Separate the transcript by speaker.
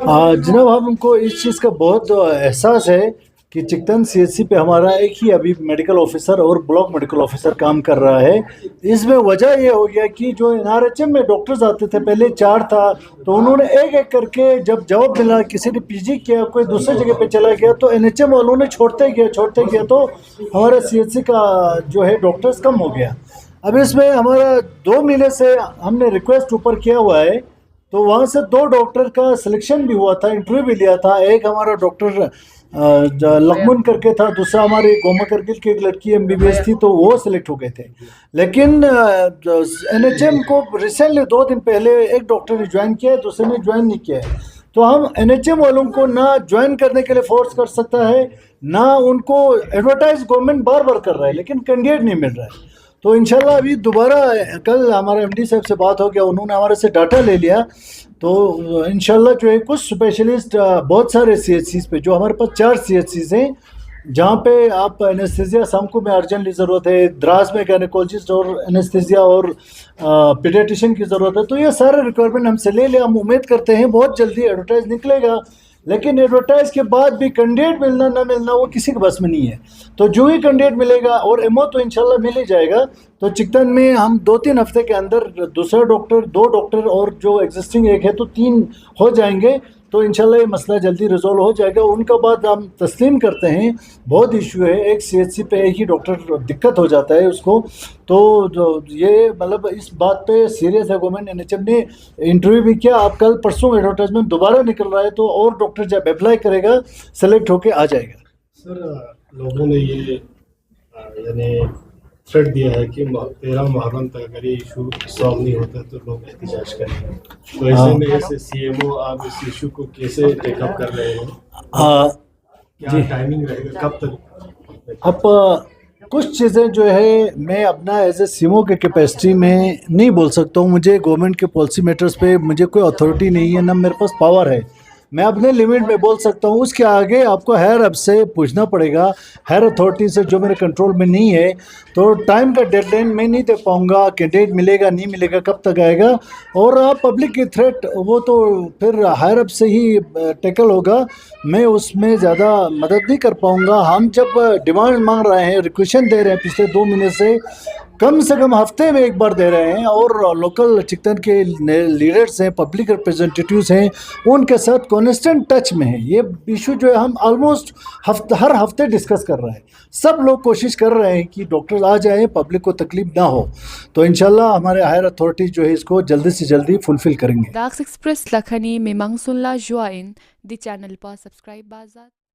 Speaker 1: जनाब हमको इस चीज़ का बहुत एहसास है कि चिकतन सीएचसी पे हमारा एक ही अभी मेडिकल ऑफिसर और ब्लॉक मेडिकल ऑफिसर काम कर रहा है। इसमें वजह ये हो गया कि जो एनआरएचएम में डॉक्टर्स आते थे पहले 4 था, तो उन्होंने एक एक करके जब जॉब मिला, किसी ने पीजी किया, कोई दूसरी जगह पे चला गया, तो एनएचएम वालों ने छोड़ते गया तो हमारा सीएचसी का जो है डॉक्टर्स कम हो गया। अब इसमें हमारा 2 महीने से हमने रिक्वेस्ट ऊपर किया हुआ है, तो वहाँ से 2 डॉक्टर का सिलेक्शन भी हुआ था, इंटरव्यू भी लिया था। एक हमारा डॉक्टर लखमुन करके था, दूसरा हमारी गोमा करगिल की एक लड़की एमबीबीएस थी, तो वो सिलेक्ट हो गए थे। लेकिन एनएचएम को रिसेंटली 2 दिन पहले एक डॉक्टर ने ज्वाइन किया है, दूसरे ने ज्वाइन नहीं किया है। तो हम एनएचएम वालों को ना ज्वाइन करने के लिए फोर्स कर सकता है, ना उनको एडवर्टाइज गवर्नमेंट बार बार कर रहा है, लेकिन कैंडिडेट नहीं मिल रहा है। तो इंशाल्लाह अभी दोबारा कल हमारे एमडी साहब से बात हो गया, उन्होंने हमारे से डाटा ले लिया। तो इंशाल्लाह जो है कुछ स्पेशलिस्ट बहुत सारे सीएचसीज पे, जो हमारे पास 4 सीएचसीज हैं, जहाँ पे आप एनेस्थीसिया शामको में अर्जेंटली ज़रूरत है, द्रास में गायनेकोलॉजिस्ट और एनेस्थीसिया और पीडियाट्रिशियन की ज़रूरत है। तो ये सारे रिक्वायरमेंट हमसे ले लिया। हम उम्मीद करते हैं बहुत जल्दी एडवर्टाइज निकलेगा, लेकिन एडवर्टाइज के बाद भी कैंडिडेट मिलना ना मिलना वो किसी के बस में नहीं है। तो जो ही कैंडिडेट मिलेगा, और एमओ तो इंशाल्लाह मिल ही जाएगा, तो चिकतन में हम 2-3 हफ्ते के अंदर दूसरा डॉक्टर, 2 डॉक्टर और जो एग्जिस्टिंग एक है, तो 3 हो जाएंगे। तो इंशाल्लाह ये मसला जल्दी रिजॉल्व हो जाएगा। उनका बात हम तस्लीम करते हैं, बहुत इशू है, एक सीएचसी पे एक ही डॉक्टर दिक्कत हो जाता है उसको। तो जो ये मतलब इस बात पे सीरियस है गवर्नमेंट। एनएचएम ने इंटरव्यू भी किया, अब कल परसों एडवर्टाइजमेंट दोबारा निकल रहा है, तो और डॉक्टर जब अप्लाई करेगा सेलेक्ट होके आ जाएगा।
Speaker 2: सर, लोगों ने ये यानी थ्रेट दिया है कि 13 मुहर्रम तक अगर ये इशू सॉल्व नहीं होता तो लोग एहतजाज करेंगे। तो ऐसे में ऐसे सीएमओ आप इस इशू को कैसे टेकअप कर रहे हैं? क्या टाइमिंग रहेगा, कब तक?
Speaker 1: अब कुछ चीज़ें जो है मैं अपना एज ए सीएमओ के कैपेसिटी में नहीं बोल सकता हूँ। मुझे गवर्नमेंट के पॉलिसी मैटर्स पे मुझे कोई अथॉरिटी नहीं है, ना मेरे पास पावर है। मैं अपने लिमिट में बोल सकता हूँ, उसके आगे आपको हायर अप से पूछना पड़ेगा, हायर अथॉरिटी से, जो मेरे कंट्रोल में नहीं है। तो टाइम का डेडलाइन मैं नहीं दे पाऊँगा, कैंडिडेट मिलेगा नहीं मिलेगा, कब तक आएगा। और आप पब्लिक की थ्रेट, वो तो फिर हायर अप से ही टैकल होगा, मैं उसमें ज़्यादा मदद नहीं कर पाऊँगा। हम जब डिमांड मांग रहे हैं, रिक्वेशन दे रहे हैं पिछले 2 महीने से, कम से कम हफ्ते में एक बार दे रहे हैं, और लोकल चिकतन के लीडर्स हैं, पब्लिक रिप्रेजेंटेटिव्स हैं, उनके साथ कॉन्स्टेंट टच में है। ये इशू जो है हम ऑलमोस्ट हर हफ्ते डिस्कस कर रहे हैं। सब लोग कोशिश कर रहे हैं कि डॉक्टर्स आ जाएं, पब्लिक को तकलीफ ना हो। तो इंशाल्लाह हमारे हायर अथॉरिटी जो है इसको जल्दी से जल्दी फुलफिल करेंगे।
Speaker 3: दाक्स express लखनी memang sunla join di channel pa subscribe bazat